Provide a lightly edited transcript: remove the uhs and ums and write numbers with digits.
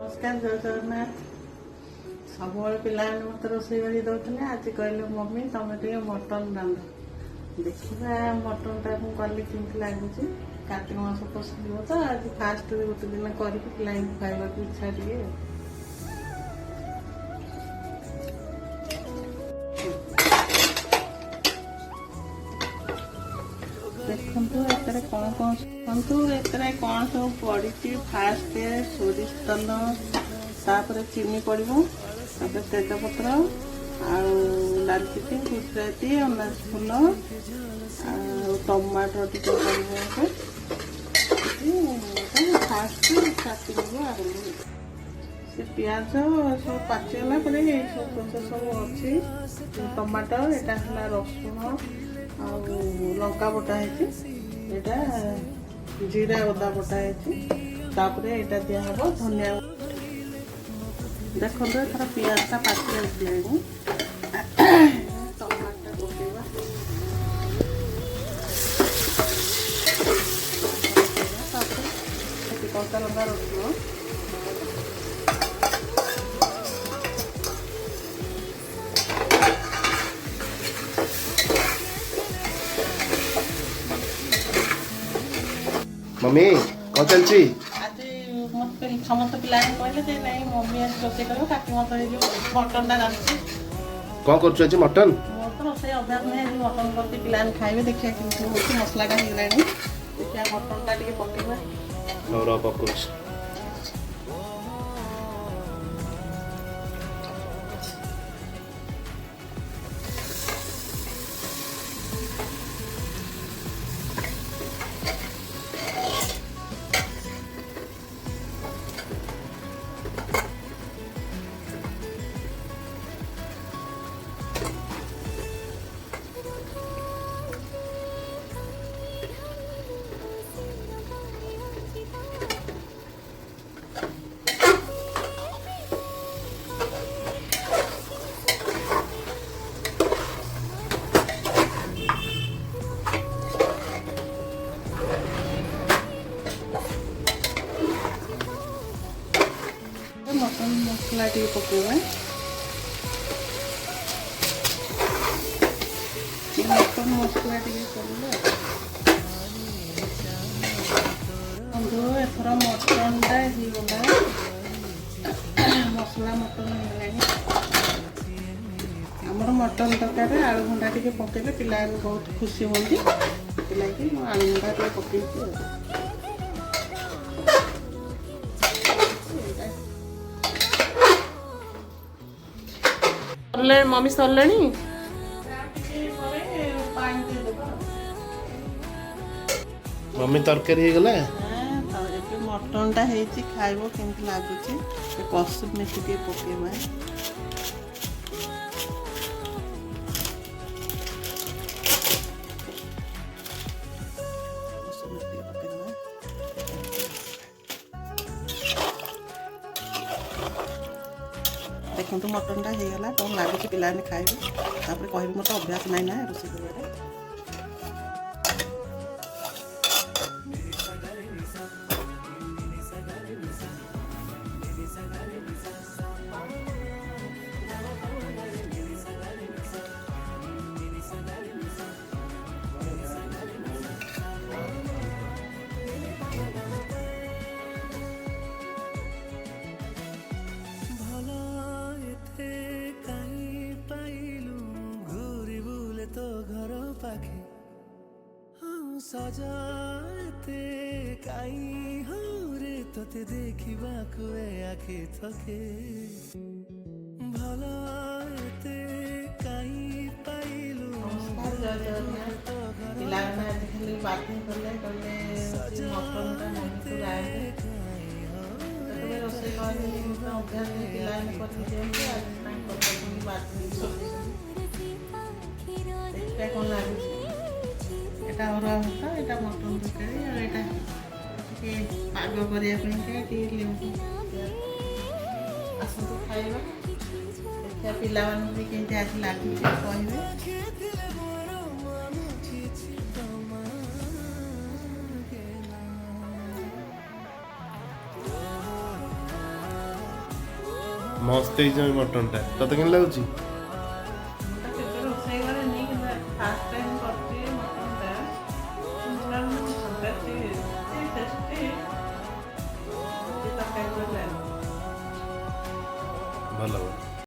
नमस्कार जय जगन्नाथ। सब पिला मत रोषे बाड़ी दौले आज कहले मम्मी तुम टे मटन रांध देखा मटन टा कली केमती लगुच कार्तिक मास पशिव तो आज फास्ट गोटे दिन करके पिला खावा इच्छा टे देखु एतरे कौन कौन शुणु एतरे कौन सब पड़ी फास्ट सोरिष तेल तापर चीनी पड़ो तापर तेजपत्र दालचिनी गुजराती अनाज फूल टमाटर टे फास्ट स्टार्टिंग आरंभ से पिज सब पाचिगला सब प्रोसेस सब अच्छी टमाटर यहाँ रसुण लंका बटा है जीरा अदा बटा है यहाँ दिहब धनिया देखो थोड़ा पियाज पाचि आसलानी टमाटर पकेवा कंचा लंका रसुण मम्मी कौन चलची आज मत समस्त पिला कहले नहीं मम्मी आज रोषे कर काटी मत मटन रांधि कौन कर मटन मोर तो रोषे अभ्यास नहीं मटन करती पिला खाइबे देखिए कि मसला का होगलानी देखिए मटन टा टे पकेवा और पकोच मटन मसला टे पकेवा मटन मसला टे एथर मटन टा होगला मसला मटन होगलानी आमर मटन तरकारी आलू भंडा टे पकेले पिला बहुत खुशी होती लगे आलू भंडा टे पकई मम्मी सरले मम्मी तरकारी गला मटन टा खाइब केमती लगुच कसूर मेथी टे पकेवा देखो मटन टा होगला कौन लगुच पिला खाइबे कह मत अभ्यास नाई ना रोषे कर सजाते काई हो रे तोते देखिबा कुए आखे थके भलाते काई पाइलु नमस्कार जय जगन्नाथ पिला खाली बात कले मटन टा नहीं रांधे रोषे अभ्यास पिला बात कौन लगुच यहाँ अरुआ भात यहाँ मटन तरकारी और यहाँ पाग करने लेंबू आसतु खाइबा देखिए पिला भी केमती आज लगुच कहे ମସ୍ତ ହେଇଛି ମଟନଟା ତତେ କେମିତି ଲାଗୁଛି? ମୁଁ ତ କେବେ ରୋଷେଇ କରେନି କିନ୍ତୁ ଫାର୍ଷ୍ଟ ଟାଇମ୍ କରିଛି ମଟନଟା ଟେଷ୍ଟି ତରକାରୀ କରି ଭଲ